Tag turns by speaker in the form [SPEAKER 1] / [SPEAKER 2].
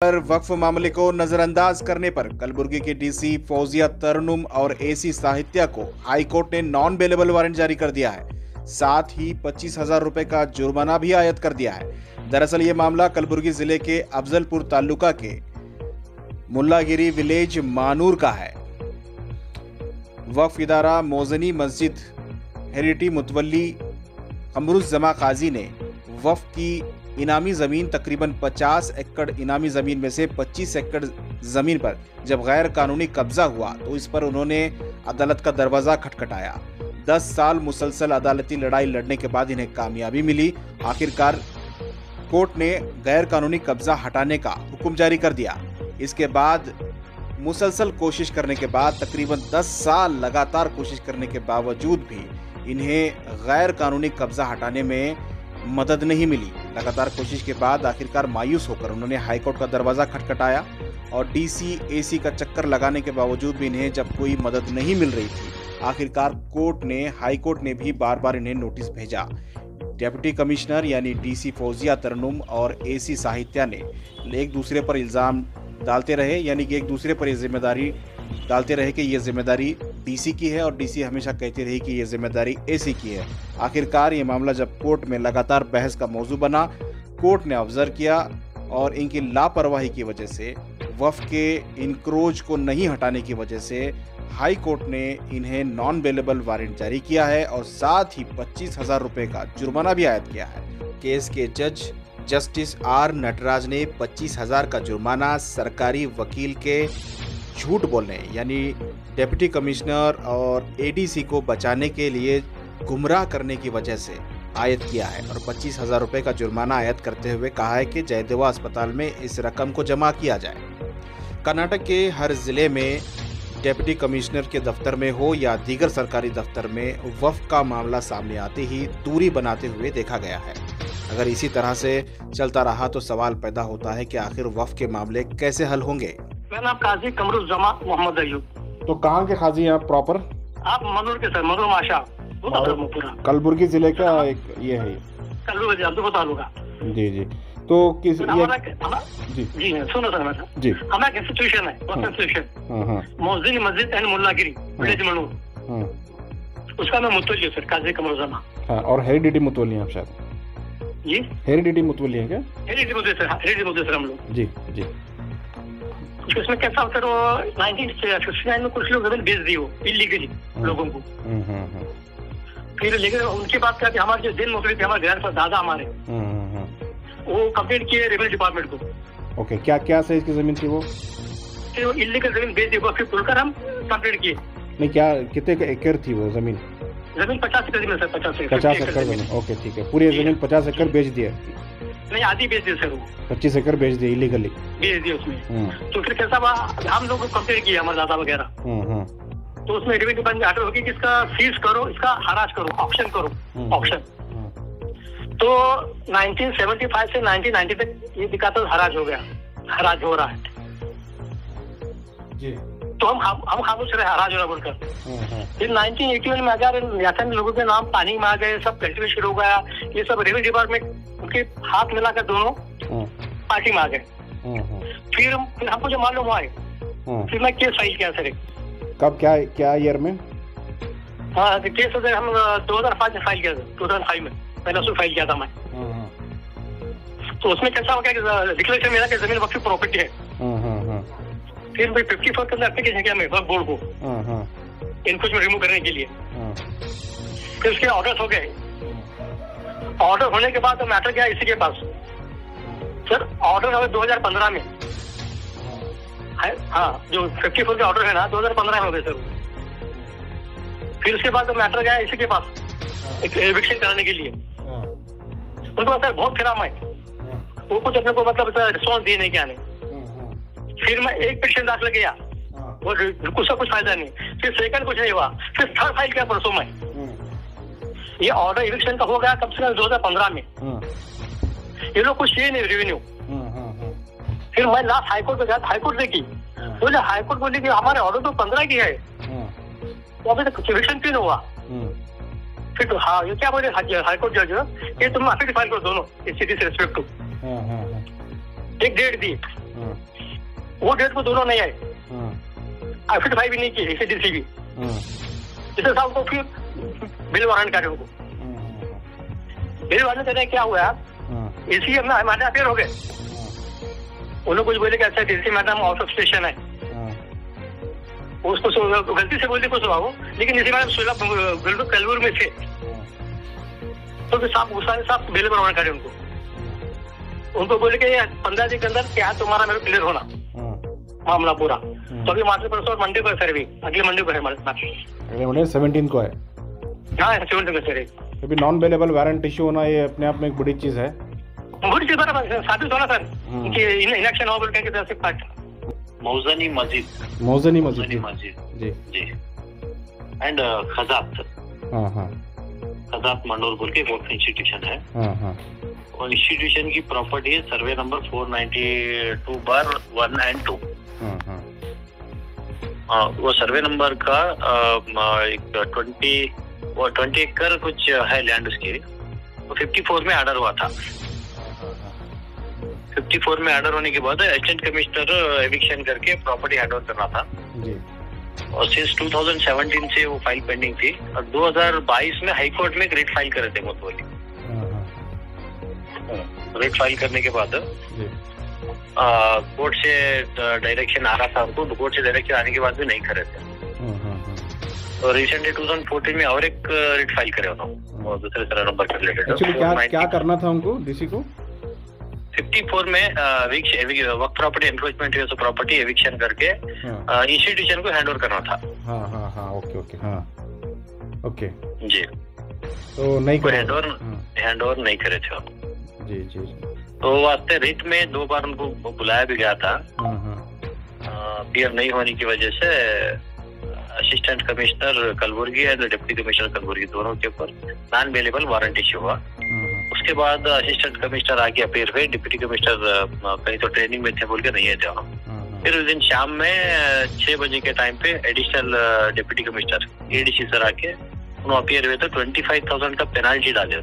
[SPEAKER 1] पर वक्फ मामले को नजरअंदाज करने पर कलबुर्गी के डीसी फौजिया तरनुम और एसी साहित्या को हाईकोर्ट ने नॉन बेलेबल वारंट जारी कर दिया है। साथ ही 25,000 रुपए का जुर्माना भी आयद कर दिया है। दरअसल ये मामला कलबुर्गी जिले के अफजलपुर तालुका के मुल्लागिरी विलेज मानूर का है। वक्फ इदारा मोजनी मस्जिद हेरिटी मुतवल्ली कमरुज जमा काजी ने वक्फ की इनामी जमीन तकरीबन 50 एकड़ इनामी जमीन में से 25 एकड़ जमीन पर जब गैर कानूनी कब्जा हुआ तो इस पर उन्होंने अदालत का दरवाजा खटखटाया। 10 साल मुसलसल अदालती लड़ाई लड़ने के बाद इन्हें कामयाबी मिली। आखिरकार कोर्ट ने गैर कानूनी कब्जा हटाने का हुक्म जारी कर दिया। इसके बाद मुसलसल कोशिश करने के बाद तकरीबन 10 साल लगातार कोशिश करने के बावजूद भी इन्हें गैर कानूनी कब्जा हटाने में मदद नहीं मिली। लगातार कोशिश के बाद आखिरकार मायूस होकर उन्होंने हाईकोर्ट का दरवाजा खटखटाया और डीसी एसी का चक्कर लगाने के बावजूद भी इन्हें जब कोई मदद नहीं मिल रही थी, आखिरकार हाईकोर्ट ने भी बार बार इन्हें नोटिस भेजा। डिप्टी कमिश्नर यानी डीसी फौजिया तरनुम और एसी साहित्या ने एक दूसरे पर इल्जाम डालते रहे, यानी कि एक दूसरे पर जिम्मेदारी डालते रहे कि ये जिम्मेदारी डीसी की है और डीसी हमेशा कहती रही कि ये जिम्मेदारी एसी की है। आखिरकार ये मामला जब कोर्ट में लगातार बहस का मौजू बना, कोर्ट ने ऑब्जर्व किया और इनकी लापरवाही की वजह से, वक्फ के इनक्रोच को नहीं हटाने की वजह से हाई कोर्ट ने इन्हें नॉन बेलेबल वारंट जारी किया है और साथ ही 25,000 रुपए का जुर्माना भी आयद किया है। केस के जज जस्टिस आर नटराज ने 25,000 का जुर्माना सरकारी वकील के झूठ बोलने यानी डिप्टी कमिश्नर और एडीसी को बचाने के लिए गुमराह करने की वजह से आयद किया है और 25,000 रुपए का जुर्माना आयद करते हुए कहा है कि जयदेवा अस्पताल में इस रकम को जमा किया जाए। कर्नाटक के हर जिले में डिप्टी कमिश्नर के दफ्तर में हो या दीगर सरकारी दफ्तर में वक्फ का मामला सामने आते ही दूरी बनाते हुए देखा गया है। अगर इसी तरह से चलता रहा तो सवाल पैदा होता है कि आखिर वक्फ के मामले कैसे हल होंगे।
[SPEAKER 2] मेरा नाम काजी कमरुज जमा मोहम्मद अयूब।
[SPEAKER 1] तो कहाँ के काजी हैं आप प्रॉपर?
[SPEAKER 2] आप मनूर के सर, मनूर माशा
[SPEAKER 1] कलबुर्गी जिले का एक ये है
[SPEAKER 2] कलबुर्गी अब्दुल तालुका।
[SPEAKER 1] जी जी। तो किस
[SPEAKER 2] जी जी सुनो सर, मेरा जी हमारा इंस्टीट्यूशन है, इंस्टीट्यूशन मोहसिन मस्जिद एंड मुल्लागिरी विलेज मनूर, उसका मैं मुतवल्ली सर, काजी कमरुज जमा।
[SPEAKER 1] हाँ, और हेरिडिटी मुतवल्ली हैं आप शायद?
[SPEAKER 2] जी हेरिडिटी
[SPEAKER 1] मुतवल्ली हैं क्या?
[SPEAKER 2] हेरिडिटी मुतवल्ली सर हम लोग।
[SPEAKER 1] जी जी।
[SPEAKER 2] उसमें कैसा होता है, वो 1959 में कुछ लोग जमीन बेच दी हो इलीगली लोगों को। फिर लेकिन उनके बाद क्या, हमारे जो दिन मुखरी थे, हमारे ग्रैंड दादा हमारे, वो कंप्लेंट किए रेवेन्यू डिपार्टमेंट को।
[SPEAKER 1] ओके, क्या क्या साइज की जमीन थी वो?
[SPEAKER 2] फिर वो इलीगल जमीन बेच दी, फिर खुलकर हम कंप्लेंट किए।
[SPEAKER 1] नहीं, क्या कितने एकड़ थी वो जमीन?
[SPEAKER 2] जमीन 50 एकड़ सर,
[SPEAKER 1] 50 एकड़ जमीन। ओके ठीक है, पूरी जमीन 50 एकड़ बेच दिया?
[SPEAKER 2] नहीं, आधी बेच दी सर, वो
[SPEAKER 1] 25 एकड़ बेच दी इलीगली, बेच
[SPEAKER 2] दी उसमें। तो फिर कैसा हुआ, हम लोग कंप्लेंट किए हमारे दादा वगैरह, तो उसमें रेवेन्यू डिपार्टमेंट ऑर्डर होगी कि इसका सीज करो, इसका हराज करो, ऑक्शन करो, ऑक्शन। तो 1975 से 1990 तक ये दिखा तो हराज हो गया, हराज हो रहा है जी। तो हम खामोश रहे, हराज हो रहा बोलकर। फिर 1981 में अगर लोगों के नाम पानी में आ गए, सब कल्टिवेशन शुरू हो गया, ये सब रेवेन्यू डिपार्टमेंट उनके हाथ मिलाकर दोनों पार्टी में आ गए। फिर हमको जो मालूम हुआ, फिर मैं केस फाइल किया सर।
[SPEAKER 1] कब, क्या ईयर में?
[SPEAKER 2] हाँ, केस हम 2005 में फाइल किया था, 2005 में मैंने उसमें फाइल किया था मैं। तो उसमें कैसा हो गया, डिक्लेरेशन मेरा कि जमीन वक्फ प्रॉपर्टी है। फिर मैं 54 के अंदर एप्लीकेशन किया मैं वक्फ बोर्ड को इनको रिमूव करने के लिए। फिर उसके ऑर्डर हो गए। ऑर्डर होने के बाद मैटर गया इसी के पास सर। ऑर्डर हो 2015 में, हाँ, जो 54 के ऑर्डर है ना, 2015 में हो गए सर। फिर उसके बाद मैटर गया इसी के पास एक एविक्शन कराने के लिए। उनको सर बहुत खराब है, वो कुछ अपने को मतलब रिस्पॉन्स दिए नहीं, क्या नहीं। फिर मैं एक पेशेंट दाखिल किया, वो कुछ फायदा नहीं। फिर सेकंड कुछ नहीं हुआ, फिर थर्ड फाइल किया परसों में। ये ऑर्डर इविक्शन का हो गया कम से कम 2015 में। ये लोग कुछ चाहिए नहीं रेवेन्यू। फिर मैं लास्ट हाईकोर्ट में गया, हाईकोर्ट ने की, बोले हाईकोर्ट बोली कि हमारे ऑर्डर तो 15 की है, तो अभी तक इविक्शन क्यों हुआ? फिर तो हाँ, ये क्या बोले हाईकोर्ट जज, ये तुम एफिडेविट फाइल करो दोनों, इस सिटी से रिस्पेक्ट टू। एक डेट दी, वो डेट को दोनों नहीं आए, एफिडेविट भी नहीं किए ACDC भी। इसे साहब को फिर बिल वारंट करे उनको। बिल वारंट करने क्या हुआ, एसी में हमारे अपेयर हो गए। उन्होंने कुछ बोले कि अच्छा DC madam out of station है, उसको गलती से बोलते कुछ हुआ, लेकिन इसी मैडम कलवर में थे, तो फिर साहब गुस्सा साहब बिल वारंट करे उनको बोले कि 15 दिन के अंदर क्या तुम्हारा मेरे क्लियर होना मामला पूरा। तो अभी मार्च परसों और मंडे को है सर, अभी अगले मंडे को है हमारे साथ,
[SPEAKER 1] अगले मंडे 17 को है।
[SPEAKER 2] हाँ 17 को सर।
[SPEAKER 1] अभी नॉन अवेलेबल वारंट इशू होना ये अपने आप में एक बड़ी चीज है,
[SPEAKER 2] बड़ी चीज साबित होना सर कि इलेक्शन हो बोल के तरफ से पार्ट
[SPEAKER 3] मौजनी मस्जिद
[SPEAKER 1] जी
[SPEAKER 3] जी एंड खजात मंडोर बोल के वक्फ इंस्टीट्यूशन है। और इंस्टीट्यूशन की प्रॉपर्टी है सर्वे नंबर 492/1 and 2। वो सर्वे नंबर का 20 एकड़ कुछ है लैंड उसकी। वो 54 में ऑर्डर हुआ था। 54 में ऑर्डर होने के बाद असिस्टेंट कमिश्नर एविक्शन करके प्रॉपर्टी हैंड ओवर करना था जी। और सिंस 2017 से वो फाइल पेंडिंग थी, और 2022 में हाई कोर्ट में रेट फाइल करे थे मुतवली। रेट फाइल करने के बाद कोर्ट से डायरेक्शन आ रहा था उनको, कोर्ट से डायरेक्शन आने के बाद भी नहीं करे थे। तो रिसेंटली 2014 में और एक रेट फाइल करे उन्होंने दूसरे सर्वे नंबर के रिलेटेड।
[SPEAKER 1] एक्चुअली क्या करना था उनको डीसी को?
[SPEAKER 3] 54 में वक्त प्रॉपर्टी एनक्रोचमेंट प्रॉपर्टी एविक्शन करके इंस्टीट्यूशन को हैंड ओवर करना था। ओके जी।
[SPEAKER 1] तो नहीं करे,
[SPEAKER 3] हैंड ओवर नहीं करे थे
[SPEAKER 1] जी।
[SPEAKER 3] तो वास्ते रिट में 2 बार उनको बुलाया भी गया था। अपीयर नहीं होने की वजह से assistant commissioner Kalaburagi and deputy commissioner Kalaburagi दोनों के ऊपर नॉन अवेलेबल वारंट इश्यू हुआ। उसके बाद असिस्टेंट कमिश्नर आके अपीयर हुए, डिप्टी कमिश्नर कहीं तो ट्रेनिंग में थे बोल के नहीं है थे। फिर उस दिन शाम में 6 बजे के टाइम पे additional deputy commissioner ADC sir आके उन्होंने अपीयर हुए तो 25,000 का पेनाल्टी डाले।